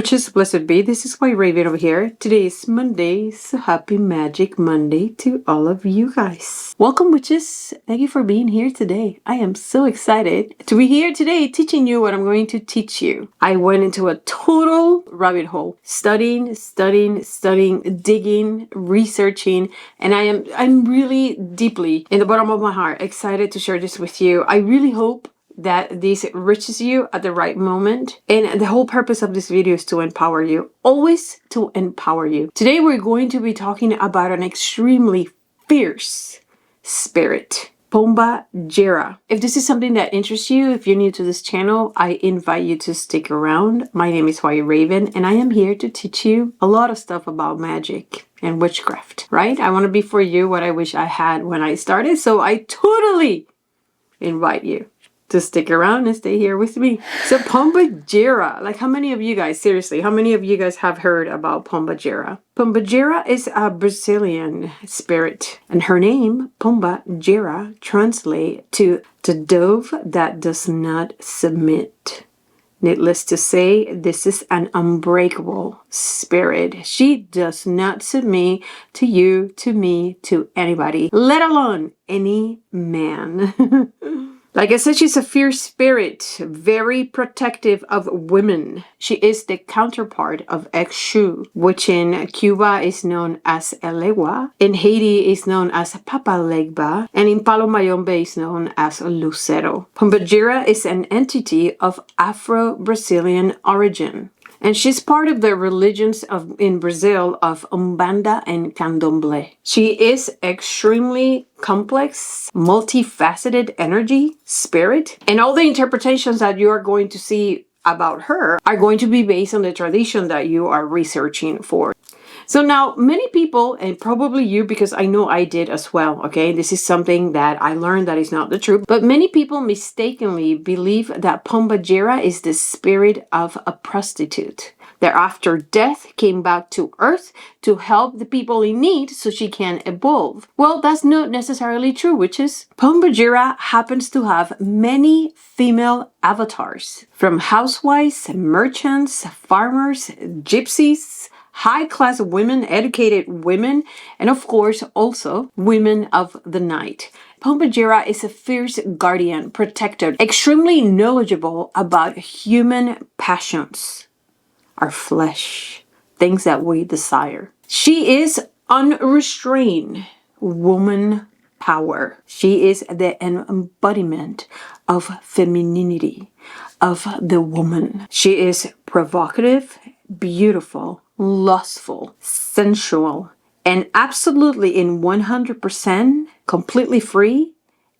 witches, blessed be. This is White Raven over here. Today is Monday, so happy Magic Monday to all of you guys. Welcome, witches. Thank you for being here today. I am so excited to be here today teaching you what I'm going to teach you. I went into a total rabbit hole, studying, digging, researching, and I'm really deeply in the bottom of my heart excited to share this with you. I really hope that this reaches you at the right moment. And the whole purpose of this video is to empower you. Always to empower you. Today we're going to be talking about an extremely fierce spirit. Pomba Gira. If this is something that interests you, if you're new to this channel, I invite you to stick around. My name is White Raven and I am here to teach you a lot of stuff about magic and witchcraft, right? I want to be for you what I wish I had when I started. So I totally invite you to stick around and stay here with me. So Pomba Gira, like how many of you guys, seriously, how many of you guys have heard about Pomba Gira? Pomba Gira is a Brazilian spirit, and her name, Pomba Gira, translates to the dove that does not submit. Needless to say, this is an unbreakable spirit. She does not submit to you, to me, to anybody, let alone any man. Like I said, she's a fierce spirit, very protective of women. She is the counterpart of Exu, which in Cuba is known as Elegua, in Haiti is known as Papalegba, and in Palo Mayombe is known as Lucero. Pomba Gira is an entity of Afro-Brazilian origin. And she's part of the religions in Brazil of Umbanda and Candomblé. She is extremely complex, multifaceted energy, spirit. And all the interpretations that you are going to see about her are going to be based on the tradition that you are researching for. So now many people, and probably you, because I know I did as well, okay? This is something that I learned that is not the truth. But many people mistakenly believe that Pomba Gira is the spirit of a prostitute, that after death came back to earth to help the people in need so she can evolve. Well, that's not necessarily true, witches. Pomba Gira happens to have many female avatars, from housewives, merchants, farmers, gypsies, high-class women, educated women, and of course also women of the night. Pomba Gira is a fierce guardian, protector, extremely knowledgeable about human passions, our flesh, things that we desire. She is unrestrained woman power. She is the embodiment of femininity, of the woman. She is provocative, beautiful, lustful, sensual, and absolutely in 100% completely free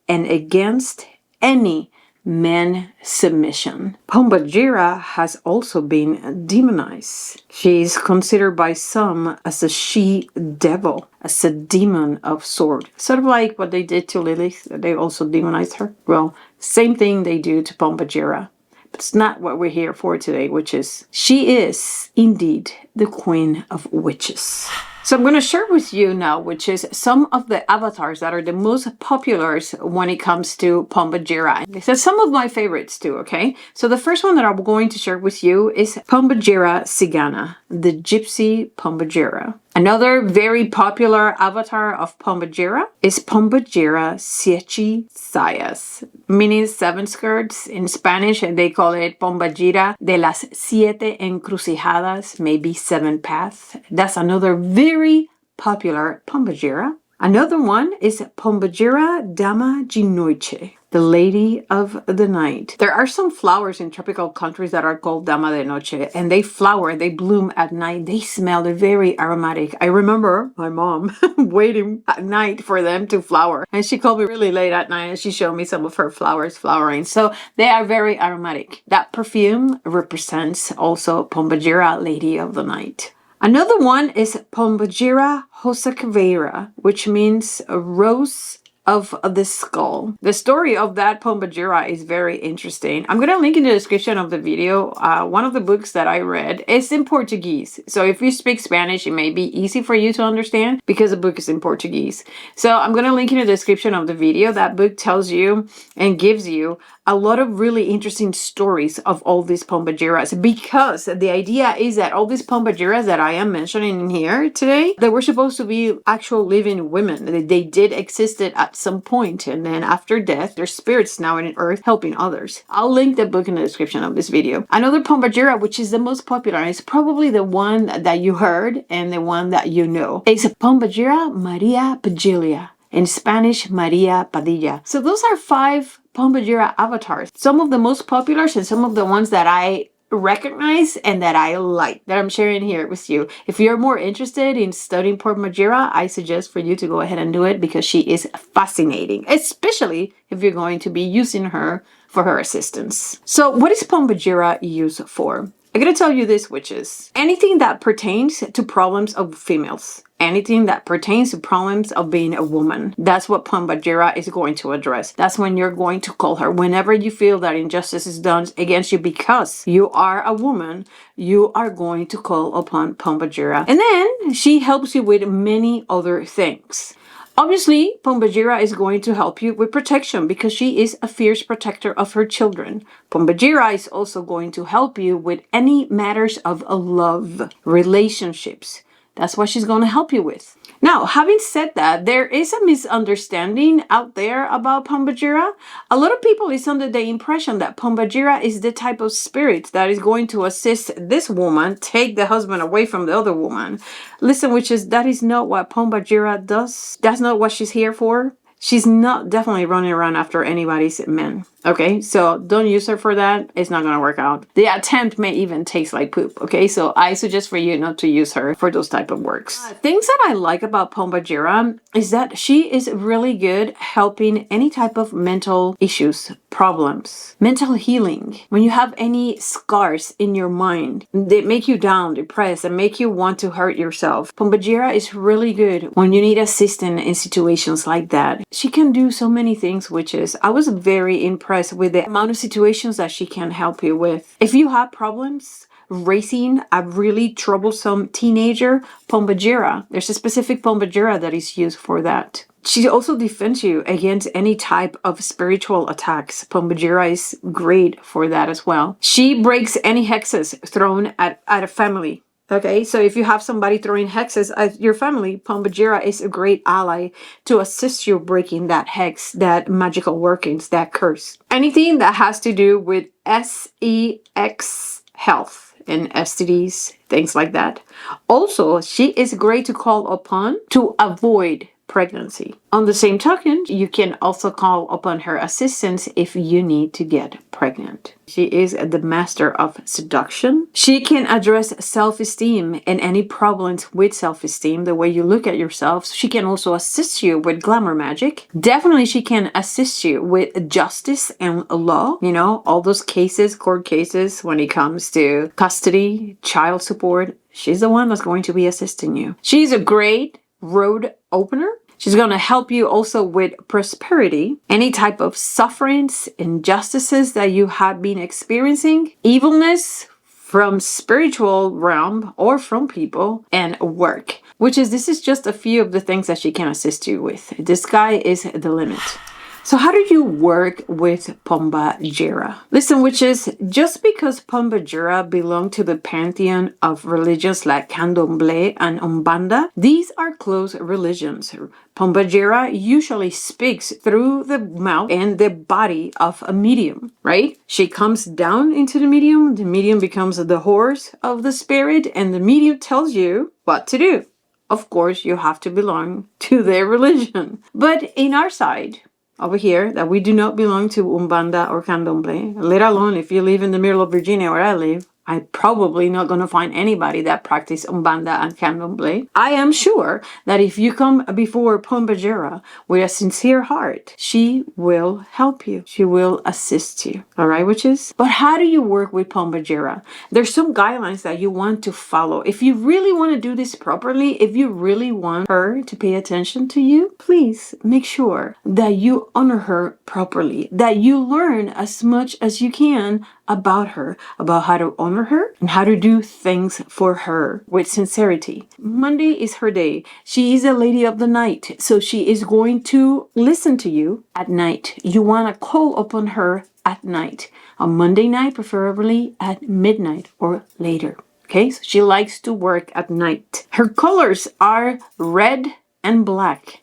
and against any man submission. Pomba Gira has also been demonized. She is considered by some as a she-devil, as a demon of sort. Sort of like what they did to Lilith, they also demonized her. Well, same thing they do to Pomba Gira. But it's not what we're here for today, witches. She is indeed the queen of witches. So I'm going to share with you now, which is some of the avatars that are the most popular when it comes to Pomba Gira. So some of my favorites too, okay? So the first one that I'm going to share with you is Pomba Gira Cigana, the Gypsy Pomba Gira. Another very popular avatar of Pomba Gira is Pomba Gira Siete Sayas, meaning seven skirts. In Spanish, they call it Pomba Gira de las Siete Encrucijadas, maybe seven paths. That's another very popular Pomba Gira. Another one is Pomba Gira Dama de Noche, the Lady of the Night. There are some flowers in tropical countries that are called Dama de Noche, and they flower, they bloom at night. They smell, they're very aromatic. I remember my mom waiting at night for them to flower, and she called me really late at night and she showed me some of her flowers flowering. So they are very aromatic. That perfume represents also Pomba Gira, Lady of the Night. Another one is Pomba Gira Rosa Caveira, which means a rose of the skull. The story of that Pomba Gira is very interesting. I'm going to link in the description of the video. One of the books that I read is in Portuguese. So if you speak Spanish, it may be easy for you to understand because the book is in Portuguese. So I'm going to link in the description of the video. That book tells you and gives you a lot of really interesting stories of all these Pomba Giras, because the idea is that all these Pomba Giras that I am mentioning in here today, they were supposed to be actual living women. They did existed at some point, and then after death, their spirits now in earth helping others. I'll link the book in the description of this video. Another Pomba Gira, which is the most popular, is probably the one that you heard and the one that you know. It's Pomba Gira Maria Padilla. In Spanish, Maria Padilla. So those are 5 Pomba Gira avatars. Some of the most popular and some of the ones that I recognize and that I like, that I'm sharing here with you. If you're more interested in studying Pomba Gira, I suggest for you to go ahead and do it, because she is fascinating, especially if you're going to be using her for her assistance. So what is Pomba Gira used for? I'm going to tell you this, witches. Anything that pertains to problems of females. Anything that pertains to problems of being a woman. That's what Pomba Gira is going to address. That's when you're going to call her. Whenever you feel that injustice is done against you because you are a woman, you are going to call upon Pomba Gira. And then she helps you with many other things. Obviously, Pomba Gira is going to help you with protection because she is a fierce protector of her children. Pomba Gira is also going to help you with any matters of love, relationships. That's what she's going to help you with. Now, having said that, there is a misunderstanding out there about Pomba Gira. A lot of people is under the impression that Pomba Gira is the type of spirit that is going to assist this woman take the husband away from the other woman. Listen, witches, that is not what Pomba Gira does. That's not what she's here for. She's not definitely running around after anybody's men. Okay, so don't use her for that. It's not going to work out. The attempt may even taste like poop. Okay, so I suggest for you not to use her for those type of works. Things that I like about Pomba Gira is that she is really good helping any type of mental issues, problems, mental healing. When you have any scars in your mind that make you down, depressed, and make you want to hurt yourself, Pomba Gira is really good when you need assistance in situations like that. She can do so many things, witches. I was very impressed with the amount of situations that she can help you with. If you have problems raising a really troublesome teenager, Pomba Gira, there's a specific Pomba Gira that is used for that. She also defends you against any type of spiritual attacks. Pomba Gira is great for that as well. She breaks any hexes thrown at a family. Okay, so if you have somebody throwing hexes at your family, Pomba Gira is a great ally to assist you breaking that hex, that magical workings, that curse. Anything that has to do with sex health and STDs, things like that. Also, she is great to call upon to avoid pregnancy. On the same token, you can also call upon her assistance if you need to get pregnant. She is the master of seduction. She can address self-esteem and any problems with self-esteem, the way you look at yourself. She can also assist you with glamour magic. Definitely, she can assist you with justice and law. You know, all those cases, court cases, when it comes to custody, child support. She's the one that's going to be assisting you. She's a great road opener. She's going to help you also with prosperity, any type of sufferings, injustices that you have been experiencing, evilness from spiritual realm or from people, and work. This is just a few of the things that she can assist you with. The sky is the limit. So how do you work with Pomba Gira? Listen, witches, just because Pomba Gira belong to the pantheon of religions like Candomblé and Umbanda, these are close religions. Pomba Gira usually speaks through the mouth and the body of a medium, right? She comes down into the medium becomes the horse of the spirit, and the medium tells you what to do. Of course, you have to belong to their religion. But in our side, over here, that we do not belong to Umbanda or Candomblé, let alone if you live in the middle of Virginia where I live, I'm probably not going to find anybody that practice Umbanda and Candomblé. I am sure that if you come before Pomba Gira with a sincere heart, she will help you. She will assist you. All right, witches? But how do you work with Pomba Gira? There's some guidelines that you want to follow. If you really want to do this properly, if you really want her to pay attention to you, please make sure that you honor her properly, that you learn as much as you can about her, about how to honor her and how to do things for her with sincerity. Monday is her day. She is a lady of the night, so she is going to listen to you at night. You want to call upon her at night. On Monday night, preferably at midnight or later. Okay, so she likes to work at night. Her colors are red and black.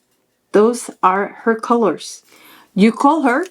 Those are her colors. You call her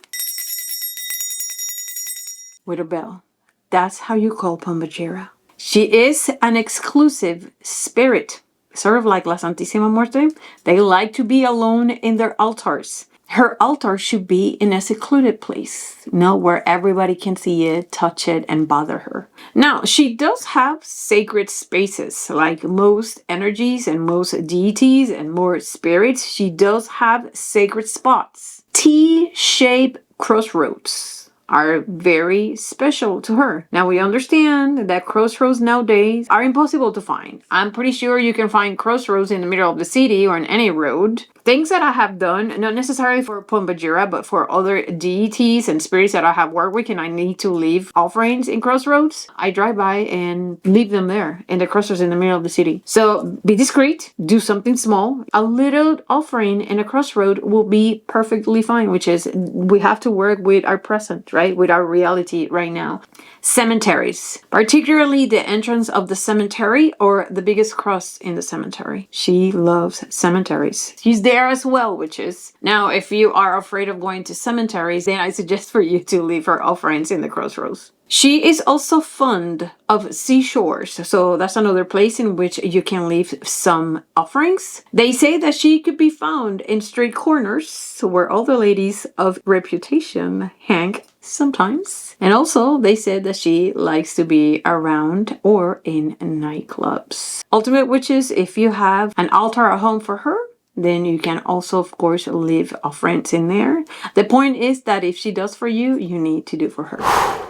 with a bell. That's how you call Pomba Gira. She is an exclusive spirit, sort of like La Santísima Muerte. They like to be alone in their altars. Her altar should be in a secluded place, not where everybody can see it, touch it, and bother her. Now, she does have sacred spaces, like most energies and most deities and more spirits. She does have sacred spots. T-shaped crossroads are very special to her. Now we understand that crossroads nowadays are impossible to find. I'm pretty sure you can find crossroads in the middle of the city or on any road. Things that I have done, not necessarily for Pomba Gira, but for other deities and spirits that I have worked with and I need to leave offerings in crossroads, I drive by and leave them there in the crossroads in the middle of the city. So be discreet, do something small. A little offering in a crossroad will be perfectly fine, which is we have to work with our present, right? With our reality right now. Cemeteries, particularly the entrance of the cemetery or the biggest cross in the cemetery. She loves cemeteries. She's there as well, witches. Now, if you are afraid of going to cemeteries, then I suggest for you to leave her offerings in the crossroads. She is also fond of seashores, so that's another place in which you can leave some offerings. They say that she could be found in street corners where all the ladies of reputation hang sometimes. And also, they said that she likes to be around or in nightclubs. Ultimate witches, if you have an altar at home for her, then you can also, of course, leave offerings in there. The point is that if she does for you, you need to do for her.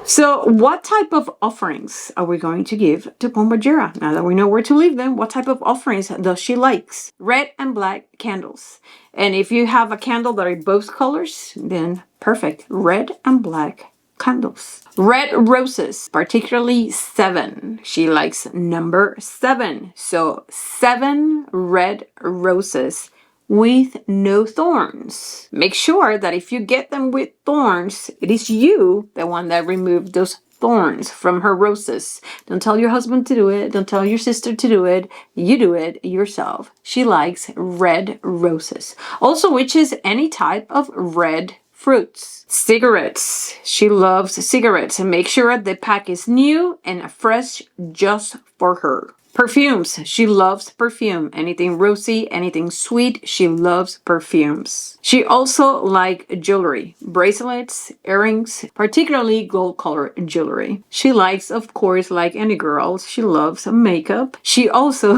So what type of offerings are we going to give to Pomba Gira? Now that we know where to leave them, what type of offerings does she likes? Red and black candles. And if you have a candle that are both colors, then perfect. Red and black candles. Red roses, particularly 7. She likes number 7. So 7 red roses with no thorns. Make sure that if you get them with thorns, it is you, the one that removed those thorns from her roses. Don't tell your husband to do it. Don't tell your sister to do it. You do it yourself. She likes red roses. Also, which is any type of red fruits. Cigarettes. She loves cigarettes, and make sure the pack is new and fresh just for her. Perfumes. She loves perfume. Anything rosy, anything sweet. She loves perfumes. She also likes jewelry. Bracelets, earrings, particularly gold colored jewelry. She likes, of course, like any girl, she loves makeup. She also,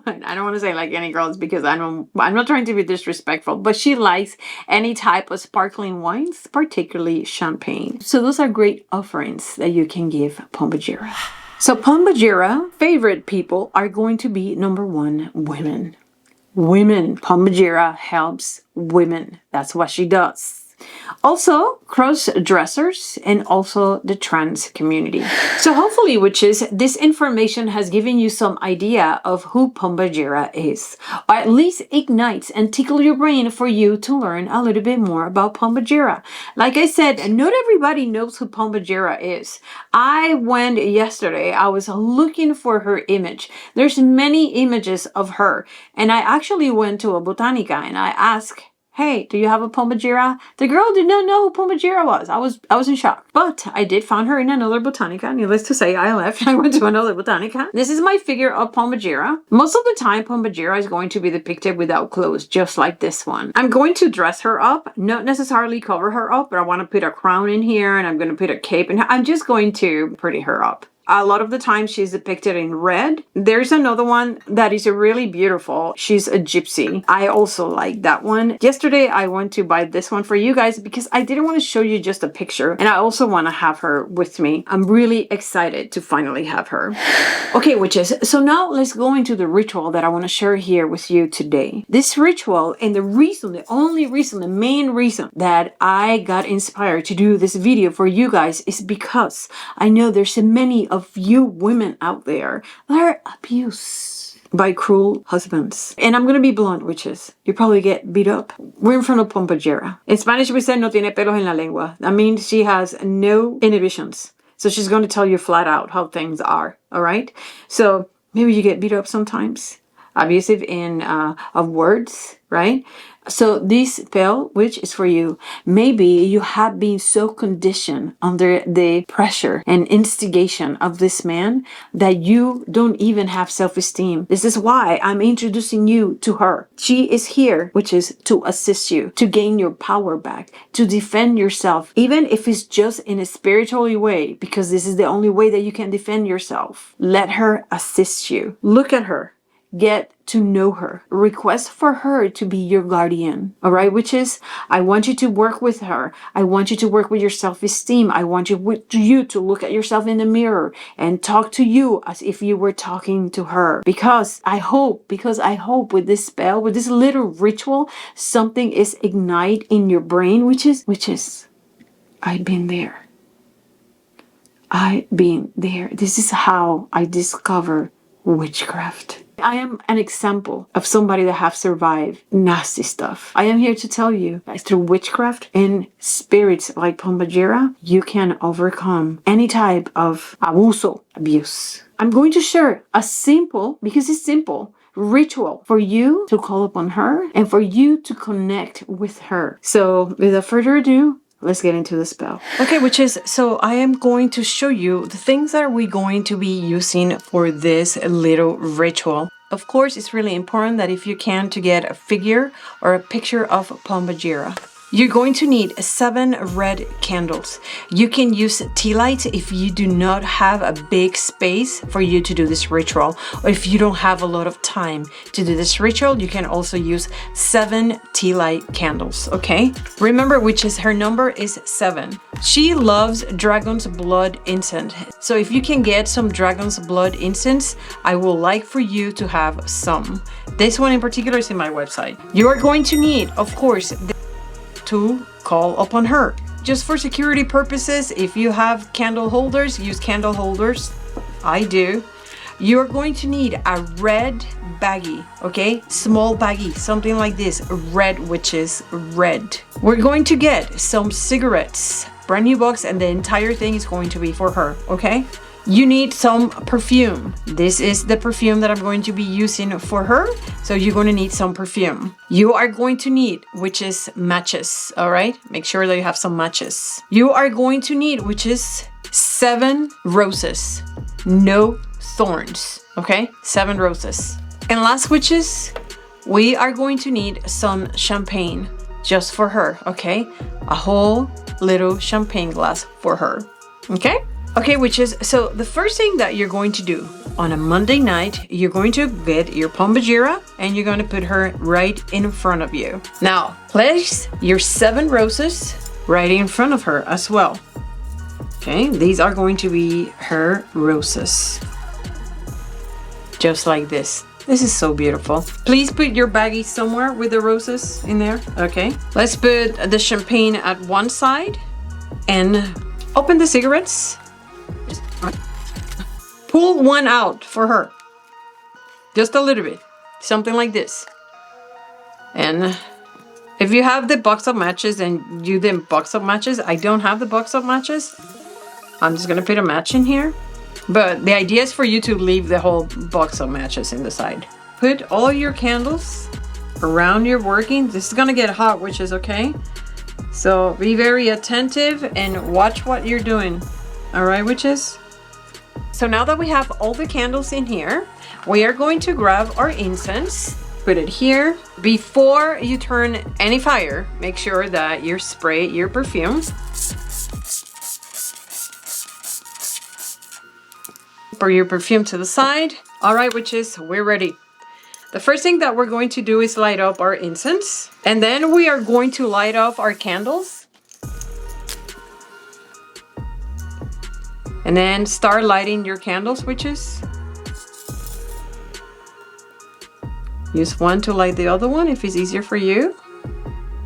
I don't want to say like any girls because I'm not trying to be disrespectful, but she likes any type of sparkling wines, particularly champagne. So those are great offerings that you can give Pomba Gira. So Pomba Gira favorite people are going to be number 1, women. Women. Pomba Gira helps women. That's what she does. Also, cross-dressers and also the trans community. So hopefully, witches, this information has given you some idea of who Pomba Gira is. Or at least ignites and tickle your brain for you to learn a little bit more about Pomba Gira. Like I said, not everybody knows who Pomba Gira is. I went yesterday, I was looking for her image. There's many images of her. And I actually went to a botanica and I asked, hey, do you have a Pomba Gira? The girl did not know who Pomba Gira was. I was in shock. But I did find her in another botanica. Needless to say, I left. I went to another botanica. This is my figure of Pomba Gira. Most of the time, Pomba Gira is going to be depicted without clothes, just like this one. I'm going to dress her up, not necessarily cover her up, but I want to put a crown in here and I'm going to put a cape in her. I'm just going to pretty her up. A lot of the time she's depicted in red. There's another one that is really beautiful. She's a gypsy. I also like that one. Yesterday I went to buy this one for you guys because I didn't want to show you just a picture, and I also want to have her with me. I'm really excited to finally have her. Okay, witches, so now let's go into the ritual that I want to share here with you today. This ritual, and the main reason that I got inspired to do this video for you guys is because I know there's many of you women out there that are abused by cruel husbands. And I'm gonna be blunt, witches. You probably get beat up. We're in front of Pomba Gira. In Spanish we say no tiene pelos en la lengua. That means she has no inhibitions. So she's going to tell you flat out how things are, all right? So maybe you get beat up sometimes. Abusive in of words, right? So this spell, which is for you, maybe you have been so conditioned under the pressure and instigation of this man that you don't even have self-esteem. This is why I'm introducing you to her. She is here, which is to assist you, to gain your power back, to defend yourself, even if it's just in a spiritual way, because this is the only way that you can defend yourself. Let her assist you. Look at her. Get to know her. Request for her to be your guardian. All right, witches? I want you to work with her. I want you to work with your self-esteem. I want you to look at yourself in the mirror and talk to you as if you were talking to her. Because I hope with this spell, with this little ritual, something is ignite in your brain, which is, I've been there. I've been there. This is how I discover witchcraft. I am an example of somebody that have survived nasty stuff. I am here to tell you that through witchcraft and spirits like Pomba Gira, you can overcome any type of abuse. I'm going to share a simple, because it's simple, ritual for you to call upon her and for you to connect with her. So without further ado, let's get into the spell. Okay, witches, so I am going to show you the things that we're going to be using for this little ritual. Of course, it's really important that if you can to get a figure or a picture of Pomba Gira. You're going to need 7 red candles. You can use tea lights if you do not have a big space for you to do this ritual, or if you don't have a lot of time to do this ritual, you can also use 7 tea light candles, okay? Remember, witches, her number is 7. She loves dragon's blood incense. So if you can get some dragon's blood incense, I would like for you to have some. This one in particular is in my website. You are going to need, of course, to call upon her. Just for security purposes, if you have candle holders, use candle holders. I do. You're going to need a red baggie, okay? Small baggie, something like this, red, which is red. We're going to get some cigarettes, brand new box, and the entire thing is going to be for her, okay? You need some perfume. This is the perfume that I'm going to be using for her. So you're going to need some perfume. You are going to need, which is matches, all right? Make sure that you have some matches. You are going to need, which is 7 roses, no thorns, okay? 7 roses. And last, witches, we are going to need some champagne just for her, okay? A whole little champagne glass for her, okay? Okay, witches, so the first thing that you're going to do on a Monday night, you're going to get your Pomba Gira and you're going to put her right in front of you. Now, place your 7 roses right in front of her as well. Okay, these are going to be her roses. Just like this. This is so beautiful. Please put your baggie somewhere with the roses in there. Okay, let's put the champagne at one side and open the cigarettes. Pull one out for her. Just a little bit. Something like this. And if you have the box of matches and you the box of matches, I don't have the box of matches. I'm just gonna put a match in here. But the idea is for you to leave the whole box of matches in the side. Put all your candles around your working. This is gonna get hot, which is okay. So be very attentive and watch what you're doing. All right, witches? So now that we have all the candles in here, we are going to grab our incense, put it here. Before you turn any fire, make sure that you spray your perfume. For your perfume to the side. All right, witches, we're ready. The first thing that we're going to do is light up our incense. And then we are going to light up our candles. And then start lighting your candles, witches. Use one to light the other one if it's easier for you,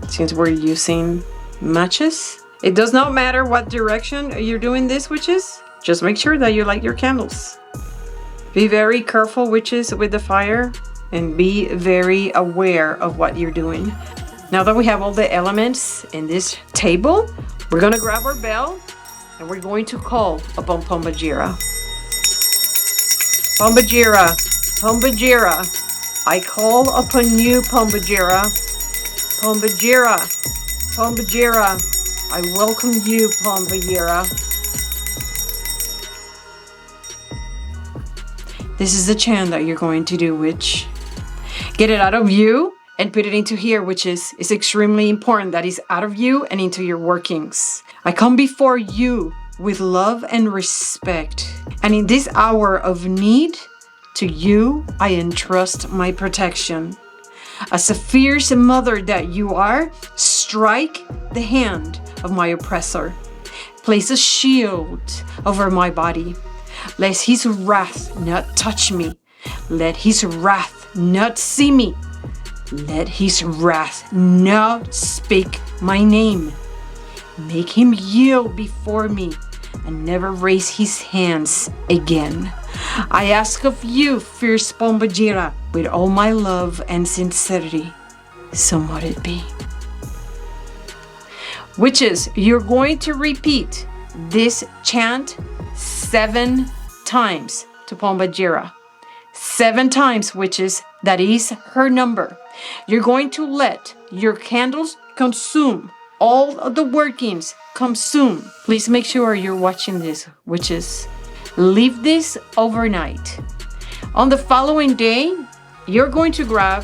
since we're using matches. It does not matter what direction you're doing this, witches. Just make sure that you light your candles. Be very careful, witches, with the fire, and be very aware of what you're doing. Now that we have all the elements in this table, we're gonna grab our bell and we're going to call upon Pomba Gira. Pomba Gira, Pomba Gira, I call upon you, Pomba Gira. Pomba Gira, Pomba Gira, I welcome you, Pomba Gira. This is the chant that you're going to do, witch. Get it out of you and put it into here, which is extremely important. That is out of you and into your workings. I come before you with love and respect. And in this hour of need, to you I entrust my protection. As a fierce mother that you are, strike the hand of my oppressor. Place a shield over my body. Let his wrath not touch me. Let his wrath not see me. Let his wrath not speak my name. Make him yield before me and never raise his hands again. I ask of you, fierce Pomba Gira, with all my love and sincerity. So mote it be. Witches, you're going to repeat this chant 7 times to Pomba Gira. 7 times, witches. That is her number. You're going to let your candles consume all of the workings. Consume. Please make sure you're watching this, witches. Leave this overnight. On the following day, you're going to grab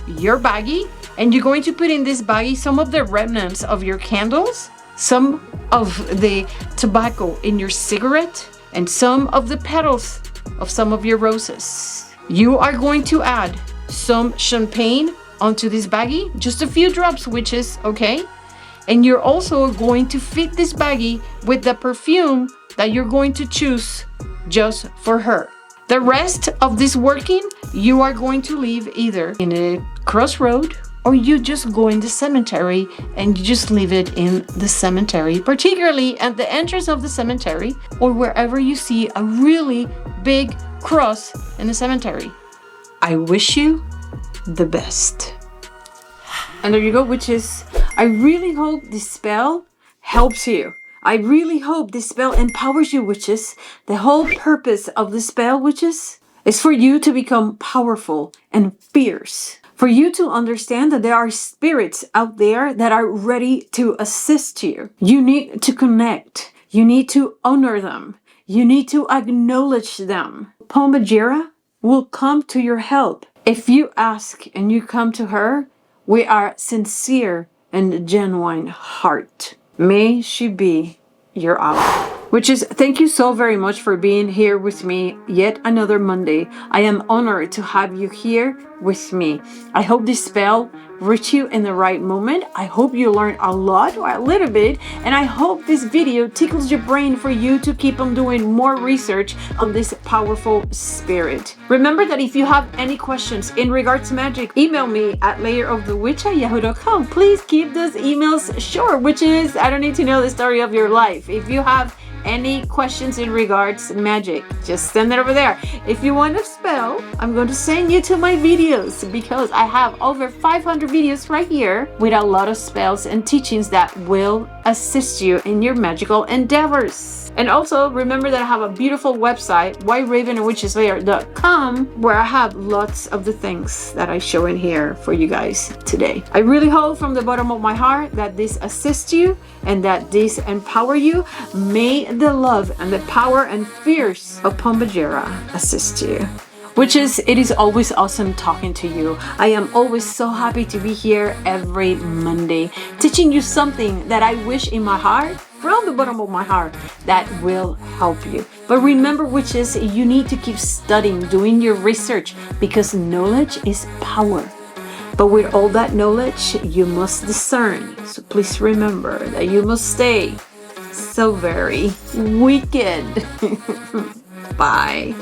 your baggie and you're going to put in this baggie some of the remnants of your candles, some of the tobacco in your cigarette, and some of the petals of some of your roses. You are going to add some champagne onto this baggie, just a few drops, witches, okay? And you're also going to fit this baggie with the perfume that you're going to choose just for her. The rest of this working, you are going to leave either in a crossroad or you just go in the cemetery and you just leave it in the cemetery, particularly at the entrance of the cemetery or wherever you see a really big cross in the cemetery. I wish you the best. And there you go, witches. I really hope this spell helps you. I really hope this spell empowers you, witches. The whole purpose of the spell, witches, is for you to become powerful and fierce. For you to understand that there are spirits out there that are ready to assist you. You need to connect. You need to honor them. You need to acknowledge them. Pomba Gira will come to your help. If you ask and you come to her, we are sincere and genuine heart. May she be your ally. Witches, thank you so very much for being here with me yet another Monday. I am honored to have you here with me. I hope this spell reached you in the right moment. I hope you learned a lot or a little bit, and I hope this video tickles your brain for you to keep on doing more research on this powerful spirit. Remember that if you have any questions in regards to magic, email me at layerofthewitch@yahoo.com. Please keep those emails short, witches. I don't need to know the story of your life. If you have any questions in regards to magic, just send it over there. If you want a spell, I'm going to send you to my videos because I have over 500 videos right here with a lot of spells and teachings that will assist you in your magical endeavors. And also remember that I have a beautiful website, whiteravenandwitcheslayer.com, where I have lots of the things that I show in here for you guys today. I really hope from the bottom of my heart that this assists you and that this empower you. May the love and the power and fierce of Pomba Gira assist you. Witches, it is always awesome talking to you. I am always so happy to be here every Monday, teaching you something that I wish in my heart from the bottom of my heart that will help you. But remember, witches, you need to keep studying, doing your research, because knowledge is power. But with all that knowledge, you must discern. So please remember that you must stay so very wicked. Bye.